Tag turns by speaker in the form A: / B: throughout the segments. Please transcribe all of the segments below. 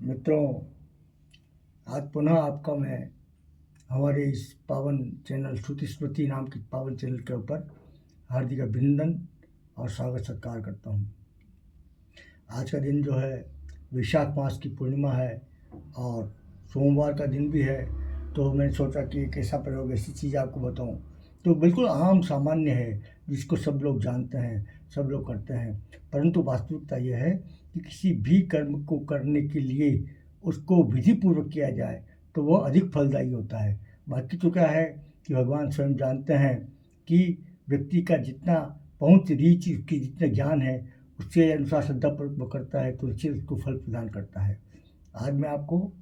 A: मित्रों, आज पुनः आपका मैं हमारे इस पावन चैनल श्रुति स्मृति नाम के पावन चैनल के ऊपर हार्दिक अभिनंदन और स्वागत सत्कार करता हूँ। आज का दिन जो है वैशाख मास की पूर्णिमा है और सोमवार का दिन भी है, तो मैंने सोचा कि एक ऐसा प्रयोग, ऐसी चीज़ आपको बताऊँ तो बिल्कुल आम सामान्य है, जिसको सब लोग जानते हैं, सब लोग करते हैं, परंतु वास्तविकता यह है कि किसी भी कर्म को करने के लिए उसको विधिपूर्वक किया जाए तो वह अधिक फलदायी होता है। बाकी तो क्या है कि भगवान स्वयं जानते हैं कि व्यक्ति का जितना पहुँच, रीच, उसकी जितना ज्ञान है, उसके अनुसार श्रद्धापूर्वक वो करता है तो निश्चित उसको फल प्रदान करता है। आज मैं आपको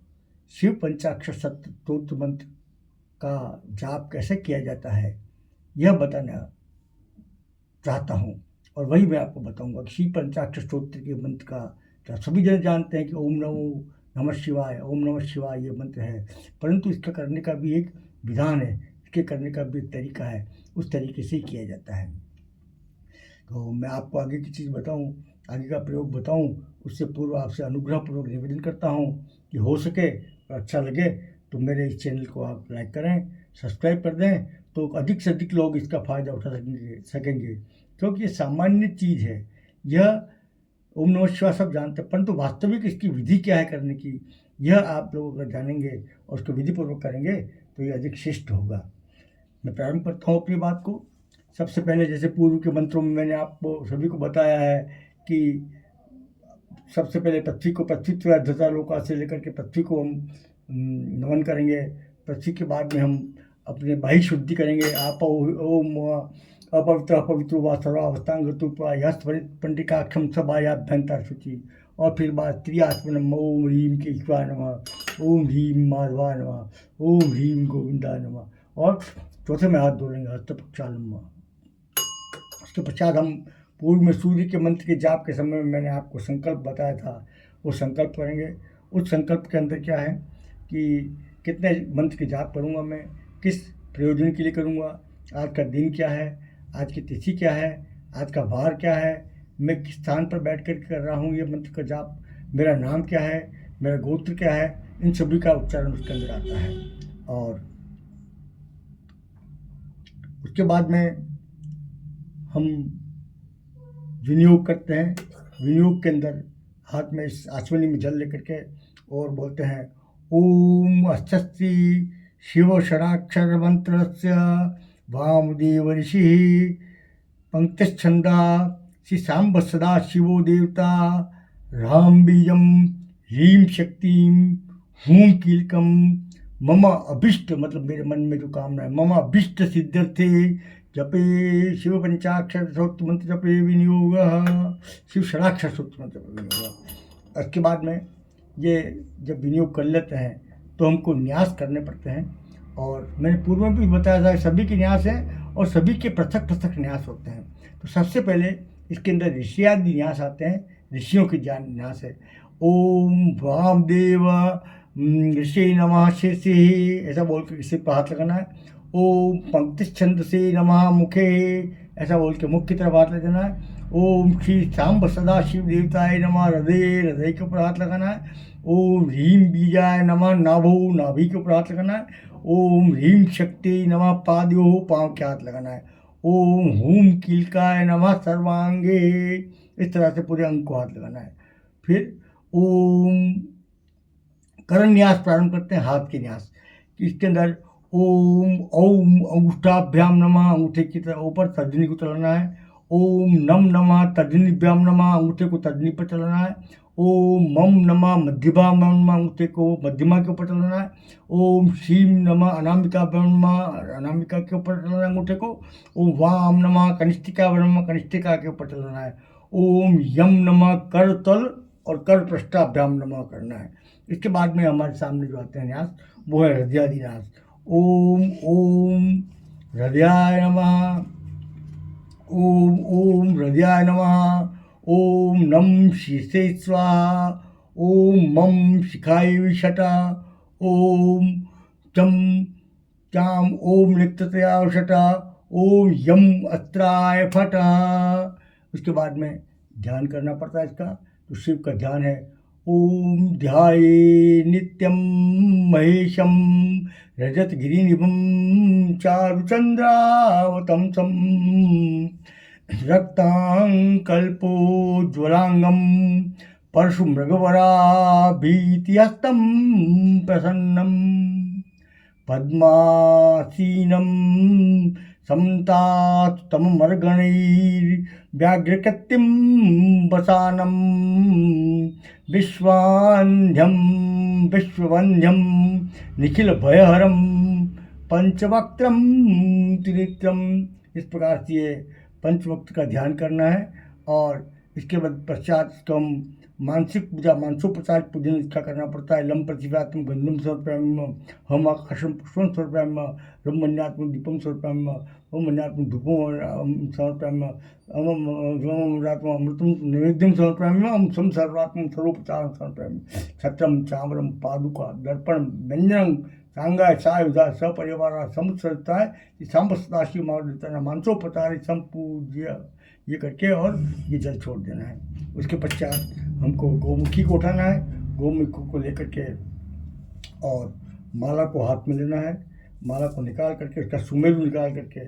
A: शिव पंचाक्षर स्तोत्र मंत्र का जाप कैसे किया जाता है यह बताना चाहता हूँ, और वही मैं आपको बताऊंगा कि शिव पंचाक्षर स्तोत्र के मंत्र का सभी जन जानते हैं कि ओम नमः शिवाय, ओम नमः शिवाय ये मंत्र है, परंतु इसका करने का भी एक विधान है, इसके करने का भी एक तरीका है, उस तरीके से ही किया जाता है। तो मैं आपको आगे की चीज़ बताऊं, आगे का प्रयोग बताऊं, उससे पूर्व आपसे अनुग्रहपूर्वक निवेदन करता हूं कि हो सके और अच्छा लगे तो मेरे इस चैनल को आप लाइक करें, सब्सक्राइब कर दें, तो अधिक से अधिक लोग इसका फ़ायदा उठा सकेंगे, क्योंकि ये सामान्य चीज़ है। यह ओम नमः शिवाय सब जानते हैं, परंतु वास्तविक इसकी विधि क्या है करने की, यह आप लोग अगर जानेंगे और उसको विधिपूर्वक करेंगे तो ये अधिक श्रेष्ठ होगा। मैं प्रारंभ करता हूँ अपनी बात को। सबसे पहले जैसे पूर्व के मंत्रों में मैंने आपको सभी को बताया है कि सबसे पहले पृथ्वी अर्धता लोका से लेकर के पृथ्वी को हम नमन करेंगे। पृथ्वी के बाद में हम अपने बाह्य शुद्धि करेंगे। आप ओम अपवित्र व सर्वावस्थांगतुपायस्वरित पंडिकाक्षम सभायाभ्यंतर शुचि, और फिर बात त्रियात्मनम ओम ह्रीम केशवाय नमः, ओम ह्रीम माधवाय नमः, ओम ह्रीम गोविंदाय नमः, और चौथे में हाथ धोलेंगे हस्तपक्षालम। उसके पश्चात हम पूर्व में सूर्य के मंत्र के जाप के समय में मैंने आपको संकल्प बताया था, वो संकल्प करेंगे। उस संकल्प के अंदर क्या है कि कितने मंत्र के जाप करूँगा, मैं किस प्रयोजन के लिए करूँगा, आज का दिन क्या है, आज की तिथि क्या है, आज का वार क्या है, मैं किस स्थान पर बैठ कर कर रहा हूँ ये मंत्र का जाप, मेरा नाम क्या है, मेरा गोत्र क्या है, इन सभी का उच्चारण उसके अंदर आता है। और उसके बाद में हम विनियोग करते हैं। विनियोग के अंदर हाथ में इस आचमनी में जल लेकर के और बोलते हैं ओम अस्ति शिव षडाक्षर मंत्रस्य वामदेव ऋषि पंक्तिच्छंदा श्री सांब सदा शिवो देवता राम बीजम ह्रीम शक्तिम हूम कीलकम मम अभिष्ट, मतलब मेरे मन में जो कामना है, मम अभिष्ट सिद्ध्यर्थे जपे शिव पंचाक्षर स्तोत्र मंत्र जपे विनियोग, शिव षडाक्षर स्तोत्र मंत्र जपे विनियोग। उसके बाद में ये जब विनियोग कर लेते हैं तो हमको न्यास करने पड़ते हैं, और मैंने पूर्व में भी बताया था सभी के न्यास हैं और सभी के पृथक पृथक न्यास होते हैं। तो सबसे पहले इसके अंदर ऋषियादि न्यास आते हैं, ऋषियों के ज्ञान न्यास है। ओम वामदेव ऋषि नमः शीर्षि, ऐसा बोल के किसी पर हाथ लगाना है। ओम पंक्तिच्छंद से नमः मुखे, ऐसा बोल के मुख की तरफ हाथ ले देना है। ओम श्री सांब सदा शिव देवताय नमः, हृदय के ऊपर हाथ लगाना है। ओम ह्रीम बीजाय नमः, नाभि के ऊपर हाथ लगाना है। ओम ह्रीम शक्ति नमः, पादयो, पाँव के हाथ लगाना है। ओम हूम कीलकाय नमः सर्वांगे, इस तरह से पूरे अंग को हाथ लगाना है। फिर ओम करण न्यास प्रारंभ करते हैं, हाथ के न्यास। इसके अंदर ओम अंगूठाभ्याम नमः, अंगूठे की तरह ऊपर तर्जनी को चलाना है। ओम नम नमः तर्जनीभ्याम नमः, अंगूठे को तर्जनी पर चलाना है। ओम मम नमः मध्यमा नमः, अंगूठे को मध्यमा के ऊपर चलाना है। ओम श्रीम नमः अनामिकाभ्याम नमः, अनामिका के ऊपर चलाना है अंगूठे को। ओम वाम नमः कनिष्ठिका नमः, कनिष्ठिका के ऊपर चलाना है। ओम यम नमः करतल और कर पृष्ठाभ्याम नमः करना है। इसके बाद में हमारे सामने जो आते हैं न्यास, वो है हृदयादि न्यास। ओम हृदयाय नमः, ओम हृदयाय नमः, ओम नम शीर्षे स्वाहा, ओम मम शिखाय विषटा, ओम चम चाम ओम नित्यतया विषटा, ओम यम अस्त्राय फटा। उसके बाद में ध्यान करना पड़ता है इसका, तो शिव का ध्यान है ओम ध्याये नित्यं महेशं रजतगिरिनिभं चारुचन्द्रावतंसं रक्ताङ्कल्पोज्ज्वलाङ्गं परशुमृगवराभीतिहस्तं प्रसन्नं पद्मासीनं समतात्तममर्गणैर्व्याघ्रकृत्तिं वसानं विश्वान्ध्यं विश्ववन्ध्यं निखिलभयहरं पंचवक्त्रम त्रिनेत्रम। इस प्रकार से ये पंचवक्त का ध्यान करना है और इसके बाद पश्चात इसको हम मानसिक पूजा मानसोपचार पूजन इसका करना पड़ता है। लम प्रतिभात्म गंधम समर्पयामि, हम आकाशम पुष्पम समर्पयामि, ब्रह्मण्यात्म दीपम समर्पयामि, ओम मन्यात्म धूपम समर्पयामि, अमृतम अमृतम नैवेद्यम समर्पयामि, हम सम सर्वात्म सर्वोपचार समर्पयामि। छत्रम चामरम पादुका दर्पण व्यंजनम सांगाय सायुधा सपरिवार समुत्सरता है सांब सदाशिव मार्ग मानसोपचार संपूज्य ये करके और ये जल छोड़ देना है। उसके पश्चात हमको गौमुखी को उठाना है, गौमुखी को लेकर के और माला को हाथ में लेना है। माला को निकाल करके उसका सुमेरु निकाल करके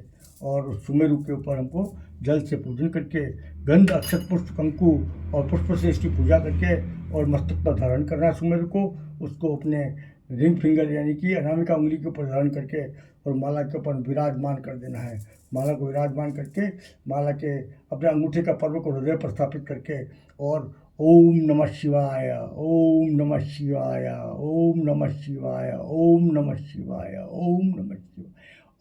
A: और उस सुमेरु के ऊपर हमको जल से पूजन करके गंध अक्षत पुष्प कंकु और पुष्प से इसकी पूजा करके और मस्तक पर धारण करना है सुमेरु को। उसको अपने रिंग फिंगर यानी कि अनामिका उंगली के ऊपर धारण करके और माला के ऊपर विराजमान कर देना है। माला को विराजमान करके माला के अपने अंगूठे का पर्व को हृदय पर स्थापित करके और ओम नमः शिवाय, ओम नमः शिवाय, ओम नमः शिवाय, ओम नमः शिवाय, ओम नमः शिवाय,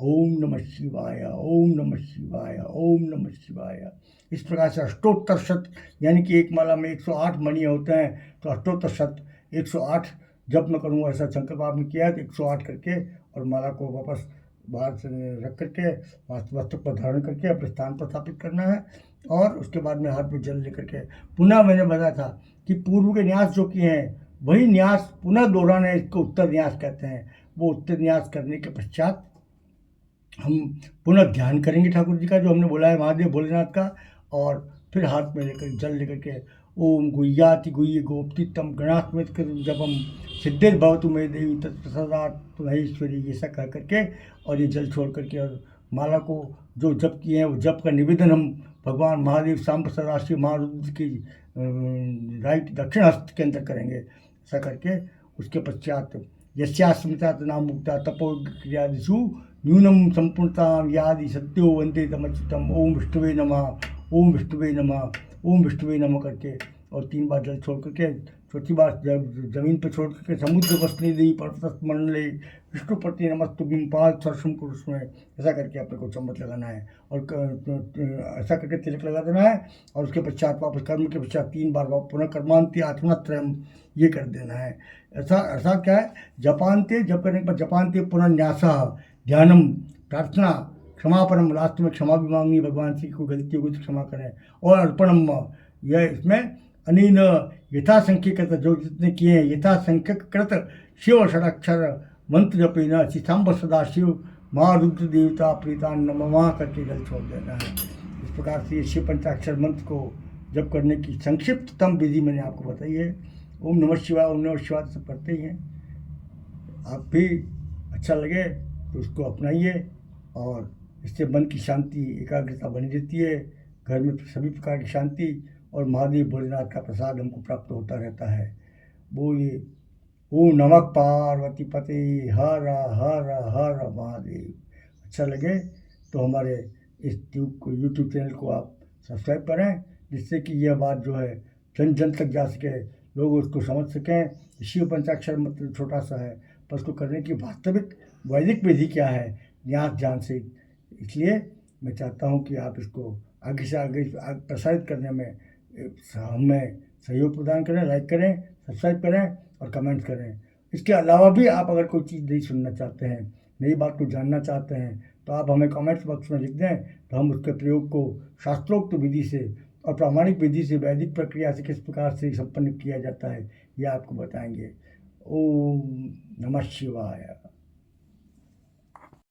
A: ओम नमः शिवाय, ओम नमः शिवाय, ओम नमः शिवाय। इस प्रकार से अष्टोत्तर शत यानी कि एक माला में 108 मणि होते हैं, तो अष्टोत्तर शत 108 जब मैं करूँगा ऐसा शंकर बाबा ने किया है। तो 108 करके और माला को वापस बाहर से रख करके मस्तक पर धारण करके अपने स्थान पर स्थापित करना है। और उसके बाद में हाथ में जल लेकर के पुनः मैंने बताया था कि पूर्व के न्यास जो किए हैं वही न्यास पुनः दोहराना है, इसको उत्तर न्यास कहते हैं। वो उत्तर न्यास करने के पश्चात हम पुनः ध्यान करेंगे ठाकुर जी का जो हमने बोला है महादेव भोलेनाथ का। और फिर हाथ में लेकर जल लेकर के ओम गुह्याति गुह्य गोप्तितम गणात्मित कर जपम सिद्धिर्भवतु मे देवी तत्प्रसादात् महेश्वरी ये सब कह करके और ये जल छोड़ करके और माला को जो जप किए हैं वो जप का निवेदन हम भगवान महादेव सांब सदाशिव महारुद्र की राइट दक्षिण हस्त के अंदर करेंगे। ऐसा करके उसके पश्चात यस्यास्मिता नाम मुक्ता तपो क्रियादिषु न्यूनम संपूर्णता यादि सत्यो वंदे तमच्युतम। ओम विष्णुवे नमः, ओम विष्णुवे नमः, ओम विष्णुवे नमः करके और 3 बार जल छोड़ करके चौथी बार जमीन पर छोड़ करके समुद्र वसनी देवी पर्वत मंडले विष्णुपति नमस्तुभ्यं पाद सरसम कुरुष में ऐसा करके अपने को चम्मच लगाना है और ऐसा करके तिलक लगा देना है। और उसके पश्चात वापस कर्म के पश्चात 3 बार पुनः कर्मांति आत्मत्रयम ये कर देना है। ऐसा क्या है जपांते जप करने के बाद जपांते पुनः न्यासा ध्यानम प्रार्थना क्षमापनम लास्ट में क्षमा भी मांगनी भगवान से कोई गलती होगी तो क्षमा करें। और अर्पणम यह इसमें अनीन यथासंख्य कृत जो जितने किए हैं यथासंख्य कृत शिव षडाक्षर मंत्र जपे न सांब सदा शिव माँ रुद्र देवता प्रीता नमः करके जल छोड़ देना है। इस प्रकार से ये शिव पंचाक्षर मंत्र को जप करने की संक्षिप्ततम विधि मैंने आपको बताई है। ओम नमः शिवाय, ओम नमः शिवाय सब करते ही हैं। आप भी अच्छा लगे तो उसको अपनाइए और इससे मन की शांति एकाग्रता बनी रहती है, घर में सभी प्रकार की शांति और महादेव भोलेनाथ का प्रसाद हमको प्राप्त होता रहता है। बोलिए ओम नमः पार्वती पते हर हर हर महादेव। अच्छा लगे तो हमारे इस यूट्यूब चैनल को आप सब्सक्राइब करें जिससे कि यह बात जो है जन जन तक जा सके, लोग उसको समझ सकें। शिव पंचाक्षर मतलब छोटा सा है पर उसको करने की वास्तविक वैदिक विधि क्या है न्यास ज्ञान से। इसलिए मैं चाहता हूँ कि आप इसको आगे से आगे प्रसारित करने में हमें सहयोग प्रदान करें, लाइक करें, सब्सक्राइब करें और कमेंट करें। इसके अलावा भी आप अगर कोई चीज़ नहीं सुनना चाहते हैं, नई बात को जानना चाहते हैं तो आप हमें कमेंट्स बॉक्स में लिख दें तो हम उसके प्रयोग को शास्त्रोक्त विधि से और प्रामाणिक विधि से वैदिक प्रक्रिया से किस प्रकार से संपन्न किया जाता है यह आपको बताएंगे। ओम नमः शिवाय।